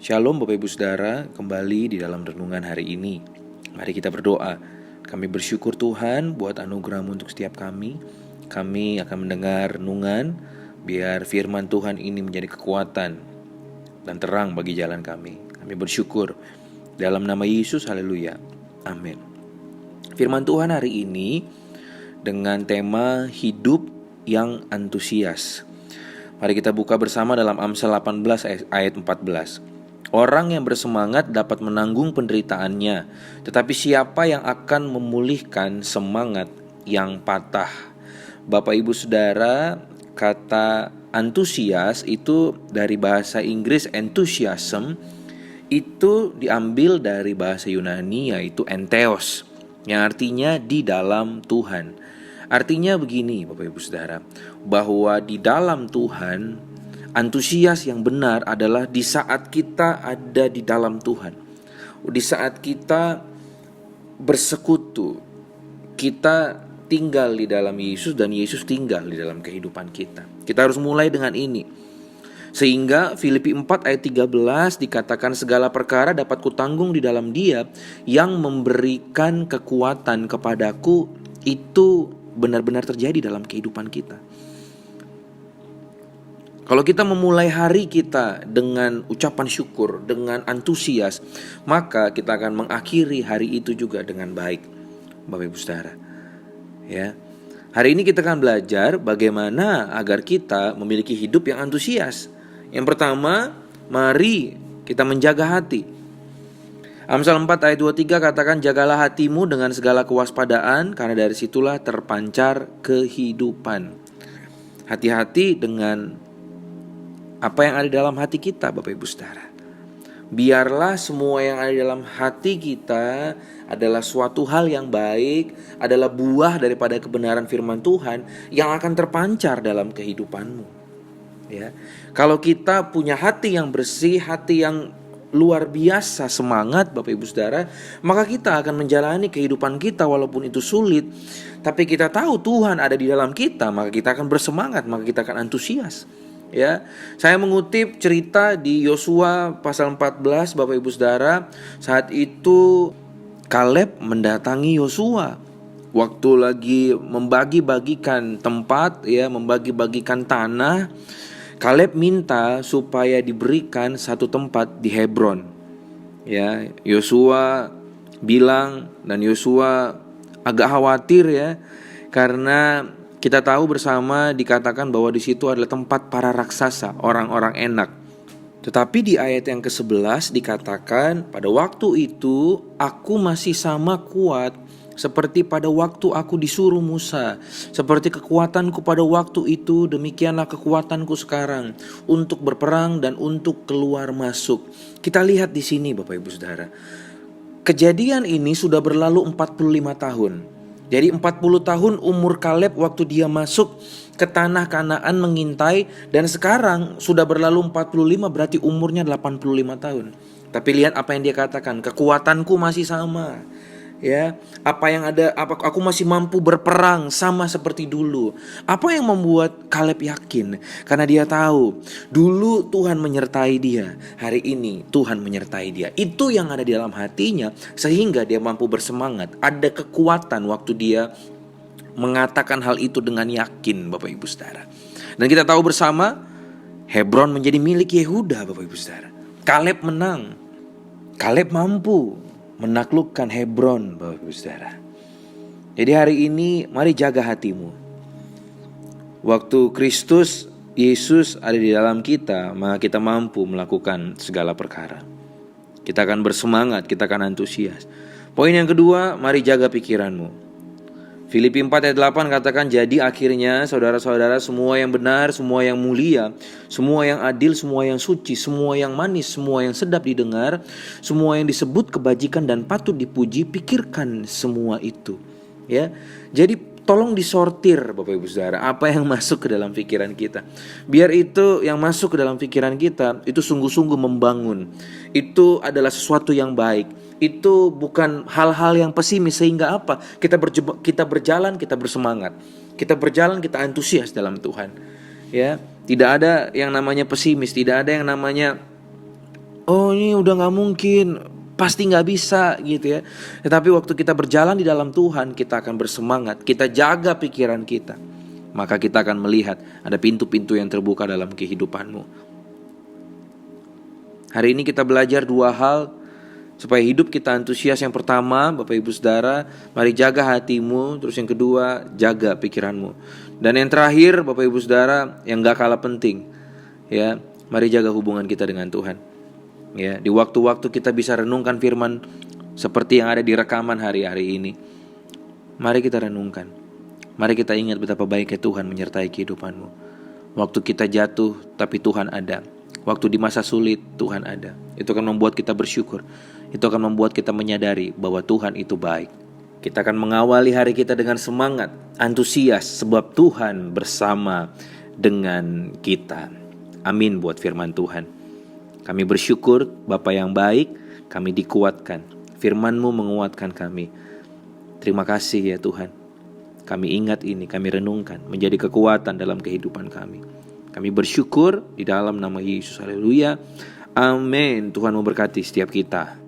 Shalom Bapak Ibu Saudara, kembali di dalam renungan hari ini. Mari kita berdoa. Kami bersyukur Tuhan buat anugerah-Mu untuk setiap kami. Kami akan mendengar renungan, biar firman Tuhan ini menjadi kekuatan dan terang bagi jalan kami. Kami bersyukur. Dalam nama Yesus, haleluya. Amin. Firman Tuhan hari ini dengan tema hidup yang antusias. Mari kita buka bersama dalam Amsal 18 ayat 14. Orang yang bersemangat dapat menanggung penderitaannya, tetapi siapa yang akan memulihkan semangat yang patah? Bapak Ibu Saudara, kata antusias itu dari bahasa Inggris enthusiasm, itu diambil dari bahasa Yunani yaitu entheos, yang artinya di dalam Tuhan. Artinya begini Bapak Ibu Saudara, bahwa di dalam Tuhan, antusias yang benar adalah di saat kita ada di dalam Tuhan. Di saat kita bersekutu, kita tinggal di dalam Yesus dan Yesus tinggal di dalam kehidupan kita. Kita harus mulai dengan ini. Sehingga Filipi 4 ayat 13 dikatakan segala perkara dapat kutanggung di dalam Dia yang memberikan kekuatan kepadaku. Itu benar-benar terjadi dalam kehidupan kita. Kalau kita memulai hari kita dengan ucapan syukur, dengan antusias, maka kita akan mengakhiri hari itu juga dengan baik, Bapak Ibu Saudara. Ya. Hari ini kita akan belajar bagaimana agar kita memiliki hidup yang antusias. Yang pertama, mari kita menjaga hati. Amsal 4 ayat 23 katakan, jagalah hatimu dengan segala kewaspadaan, karena dari situlah terpancar kehidupan. Hati-hati dengan apa yang ada dalam hati kita, Bapak Ibu Saudara. Biarlah semua yang ada dalam hati kita adalah suatu hal yang baik, adalah buah daripada kebenaran firman Tuhan yang akan terpancar dalam kehidupanmu. Ya. Kalau kita punya hati yang bersih, hati yang luar biasa semangat Bapak Ibu Saudara, maka kita akan menjalani kehidupan kita walaupun itu sulit. Tapi kita tahu Tuhan ada di dalam kita, maka kita akan bersemangat, maka kita akan antusias. Ya, saya mengutip cerita di Yosua pasal 14 Bapak Ibu Saudara. Saat itu Kaleb mendatangi Yosua waktu lagi membagi-bagikan tempat, ya, membagi-bagikan tanah. Kaleb minta supaya diberikan satu tempat di Hebron. Ya, Yosua bilang, dan Yosua agak khawatir ya, karena kita tahu bersama dikatakan bahwa di situ adalah tempat para raksasa, orang-orang enak. Tetapi di ayat yang ke-11 dikatakan, pada waktu itu aku masih sama kuat seperti pada waktu aku disuruh Musa. Seperti kekuatanku pada waktu itu, demikianlah kekuatanku sekarang untuk berperang dan untuk keluar masuk. Kita lihat di sini Bapak Ibu Saudara. Kejadian ini sudah berlalu 45 tahun. Jadi 40 tahun umur Kaleb waktu dia masuk ke tanah Kanaan mengintai, dan sekarang sudah berlalu 45, berarti umurnya 85 tahun. Tapi lihat apa yang dia katakan, kekuatanku masih sama. Ya, apa yang ada, aku masih mampu berperang sama seperti dulu. Apa yang membuat Kaleb yakin? Karena dia tahu dulu Tuhan menyertai dia, hari ini Tuhan menyertai dia. Itu yang ada di dalam hatinya sehingga dia mampu bersemangat. Ada kekuatan waktu dia mengatakan hal itu dengan yakin, Bapak Ibu Saudara. Dan kita tahu bersama Hebron menjadi milik Yehuda, Bapak Ibu Saudara. Kaleb menang. Kaleb mampu menaklukkan Hebron, Bapak Ibu Saudara. Jadi hari ini mari jaga hatimu. Waktu Kristus Yesus ada di dalam kita, maka kita mampu melakukan segala perkara. Kita akan bersemangat, kita akan antusias. Poin yang kedua, mari jaga pikiranmu. Filipi 4 ayat 8 katakan, jadi akhirnya saudara-saudara, semua yang benar, semua yang mulia, semua yang adil, semua yang suci, semua yang manis, semua yang sedap didengar, semua yang disebut kebajikan dan patut dipuji, pikirkan semua itu. Ya, jadi tolong disortir Bapak Ibu Saudara, apa yang masuk ke dalam pikiran kita. Biar itu yang masuk ke dalam pikiran kita itu sungguh-sungguh membangun. Itu adalah sesuatu yang baik. Itu bukan hal-hal yang pesimis, sehingga apa? Kita berjalan, kita bersemangat. Kita berjalan, kita antusias dalam Tuhan. Ya, tidak ada yang namanya pesimis, tidak ada yang namanya oh ini udah gak mungkin, pasti gak bisa gitu ya. Tetapi waktu kita berjalan di dalam Tuhan, kita akan bersemangat, kita jaga pikiran kita, maka kita akan melihat ada pintu-pintu yang terbuka dalam kehidupanmu. Hari ini kita belajar dua hal supaya hidup kita antusias. Yang pertama, Bapak Ibu Saudara, mari jaga hatimu. Terus yang kedua, jaga pikiranmu. Dan yang terakhir, Bapak Ibu Saudara, yang gak kalah penting, ya, mari jaga hubungan kita dengan Tuhan. Ya, di waktu-waktu kita bisa renungkan firman seperti yang ada di rekaman hari-hari ini. Mari kita renungkan. Mari kita ingat betapa baiknya Tuhan menyertai kehidupanmu. Waktu kita jatuh, tapi Tuhan ada. Waktu di masa sulit, Tuhan ada. Itu akan membuat kita bersyukur. Itu akan membuat kita menyadari bahwa Tuhan itu baik. Kita akan mengawali hari kita dengan semangat, antusias, sebab Tuhan bersama dengan kita. Amin buat firman Tuhan. Kami bersyukur, Bapa yang baik, kami dikuatkan. Firman-Mu menguatkan kami. Terima kasih ya Tuhan. Kami ingat ini, kami renungkan, menjadi kekuatan dalam kehidupan kami. Kami bersyukur di dalam nama Yesus. Haleluya. Amin. Tuhan memberkati setiap kita.